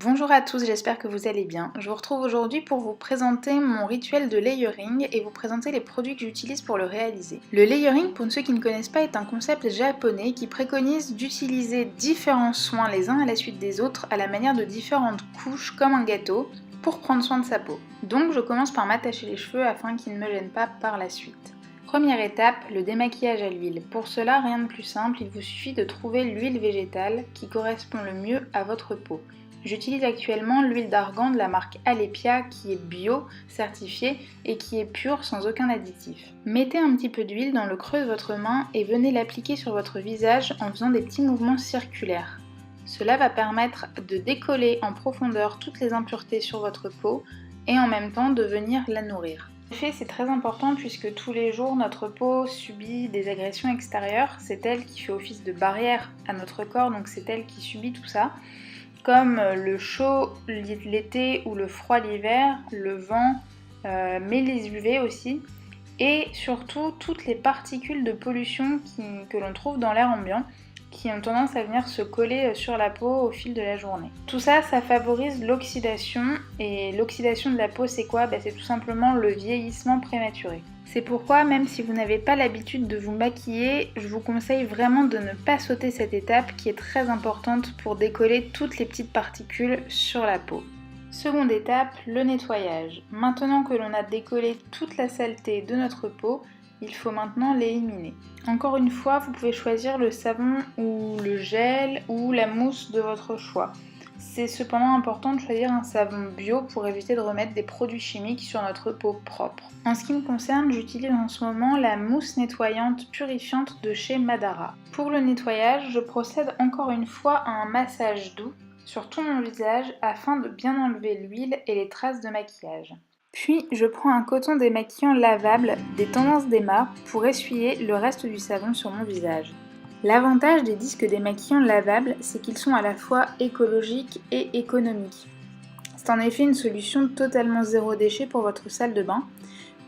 Bonjour à tous, j'espère que vous allez bien. Je vous retrouve aujourd'hui pour vous présenter mon rituel de layering et vous présenter les produits que j'utilise pour le réaliser. Le layering, pour ceux qui ne connaissent pas, est un concept japonais qui préconise d'utiliser différents soins les uns à la suite des autres à la manière de différentes couches comme un gâteau pour prendre soin de sa peau. Donc je commence par m'attacher les cheveux afin qu'ils ne me gênent pas par la suite. Première étape, le démaquillage à l'huile. Pour cela, rien de plus simple, il vous suffit de trouver l'huile végétale qui correspond le mieux à votre peau. J'utilise actuellement l'huile d'argan de la marque Alepia qui est bio, certifiée et qui est pure sans aucun additif. Mettez un petit peu d'huile dans le creux de votre main et venez l'appliquer sur votre visage en faisant des petits mouvements circulaires. Cela va permettre de décoller en profondeur toutes les impuretés sur votre peau et en même temps de venir la nourrir. En effet, c'est très important puisque tous les jours notre peau subit des agressions extérieures, c'est elle qui fait office de barrière à notre corps, donc c'est elle qui subit tout ça. Comme le chaud l'été ou le froid l'hiver, le vent, mais les UV aussi, et surtout toutes les particules de pollution que l'on trouve dans l'air ambiant, qui ont tendance à venir se coller sur la peau au fil de la journée. Tout ça, ça favorise l'oxydation, et l'oxydation de la peau c'est quoi ? C'est tout simplement le vieillissement prématuré. C'est pourquoi, même si vous n'avez pas l'habitude de vous maquiller, je vous conseille vraiment de ne pas sauter cette étape qui est très importante pour décoller toutes les petites particules sur la peau. Seconde étape, le nettoyage. Maintenant que l'on a décollé toute la saleté de notre peau, il faut maintenant l'éliminer. Encore une fois, vous pouvez choisir le savon ou le gel ou la mousse de votre choix. C'est cependant important de choisir un savon bio pour éviter de remettre des produits chimiques sur notre peau propre. En ce qui me concerne, j'utilise en ce moment la mousse nettoyante purifiante de chez Madara. Pour le nettoyage, je procède encore une fois à un massage doux sur tout mon visage afin de bien enlever l'huile et les traces de maquillage. Puis je prends un coton démaquillant lavable des Tendances d'Emma pour essuyer le reste du savon sur mon visage. L'avantage des disques démaquillants lavables, c'est qu'ils sont à la fois écologiques et économiques. C'est en effet une solution totalement zéro déchet pour votre salle de bain,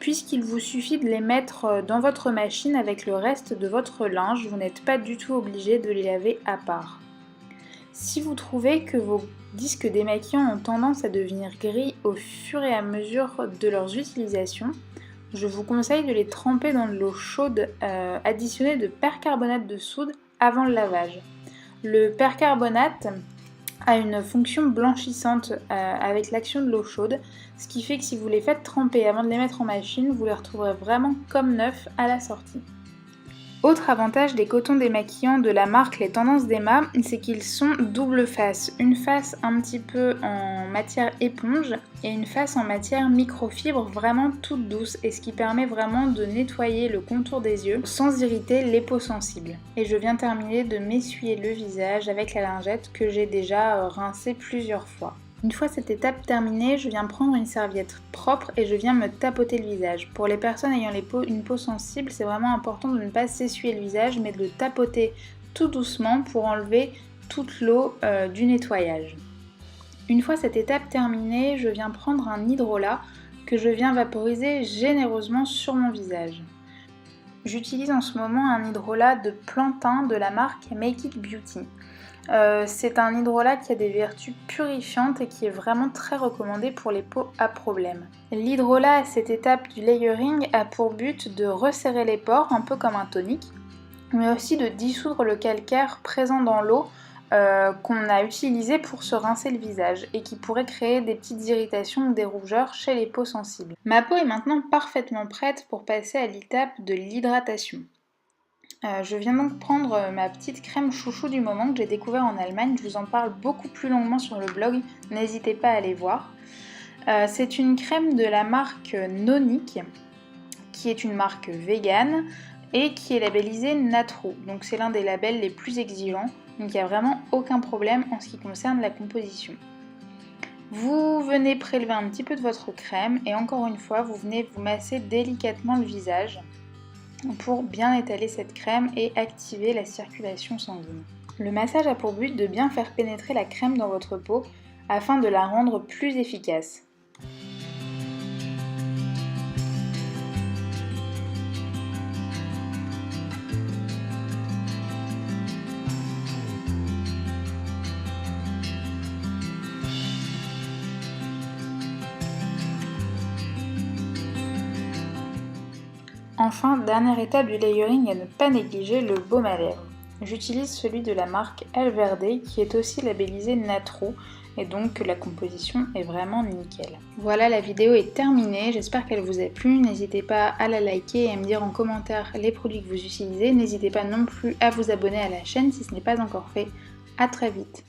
puisqu'il vous suffit de les mettre dans votre machine avec le reste de votre linge, vous n'êtes pas du tout obligé de les laver à part. Si vous trouvez que vos disques démaquillants ont tendance à devenir gris au fur et à mesure de leurs utilisations, je vous conseille de les tremper dans de l'eau chaude additionnée de percarbonate de soude avant le lavage. Le percarbonate a une fonction blanchissante avec l'action de l'eau chaude, ce qui fait que si vous les faites tremper avant de les mettre en machine, vous les retrouverez vraiment comme neufs à la sortie. Autre avantage des cotons démaquillants de la marque Les Tendances d'Emma, c'est qu'ils sont double face. Une face un petit peu en matière éponge et une face en matière microfibre vraiment toute douce, et ce qui permet vraiment de nettoyer le contour des yeux sans irriter les peaux sensibles. Et je viens terminer de m'essuyer le visage avec la lingette que j'ai déjà rincée plusieurs fois. Une fois cette étape terminée, je viens prendre une serviette propre et je viens me tapoter le visage. Pour les personnes ayant une peau sensible, c'est vraiment important de ne pas s'essuyer le visage, mais de le tapoter tout doucement pour enlever toute l'eau du nettoyage. Une fois cette étape terminée, je viens prendre un hydrolat que je viens vaporiser généreusement sur mon visage. J'utilise en ce moment un hydrolat de plantain de la marque Make It Beauty. C'est un hydrolat qui a des vertus purifiantes et qui est vraiment très recommandé pour les peaux à problème. L'hydrolat à cette étape du layering a pour but de resserrer les pores, un peu comme un tonique, mais aussi de dissoudre le calcaire présent dans l'eau qu'on a utilisé pour se rincer le visage et qui pourrait créer des petites irritations ou des rougeurs chez les peaux sensibles. Ma peau est maintenant parfaitement prête pour passer à l'étape de l'hydratation. Je viens donc prendre ma petite crème chouchou du moment que j'ai découvert en Allemagne. Je vous en parle beaucoup plus longuement sur le blog, n'hésitez pas à aller voir. C'est une crème de la marque Nonic, qui est une marque végane et qui est labellisée Natro. Donc c'est l'un des labels les plus exigeants, donc il n'y a vraiment aucun problème en ce qui concerne la composition. Vous venez prélever un petit peu de votre crème et encore une fois, vous venez vous masser délicatement le visage pour bien étaler cette crème et activer la circulation sanguine. Le massage a pour but de bien faire pénétrer la crème dans votre peau afin de la rendre plus efficace. Enfin, dernière étape du layering à ne pas négliger, le baume à lèvres. J'utilise celui de la marque Alverde qui est aussi labellisé Naturo et donc la composition est vraiment nickel. Voilà, la vidéo est terminée, j'espère qu'elle vous a plu. N'hésitez pas à la liker et à me dire en commentaire les produits que vous utilisez. N'hésitez pas non plus à vous abonner à la chaîne si ce n'est pas encore fait. À très vite.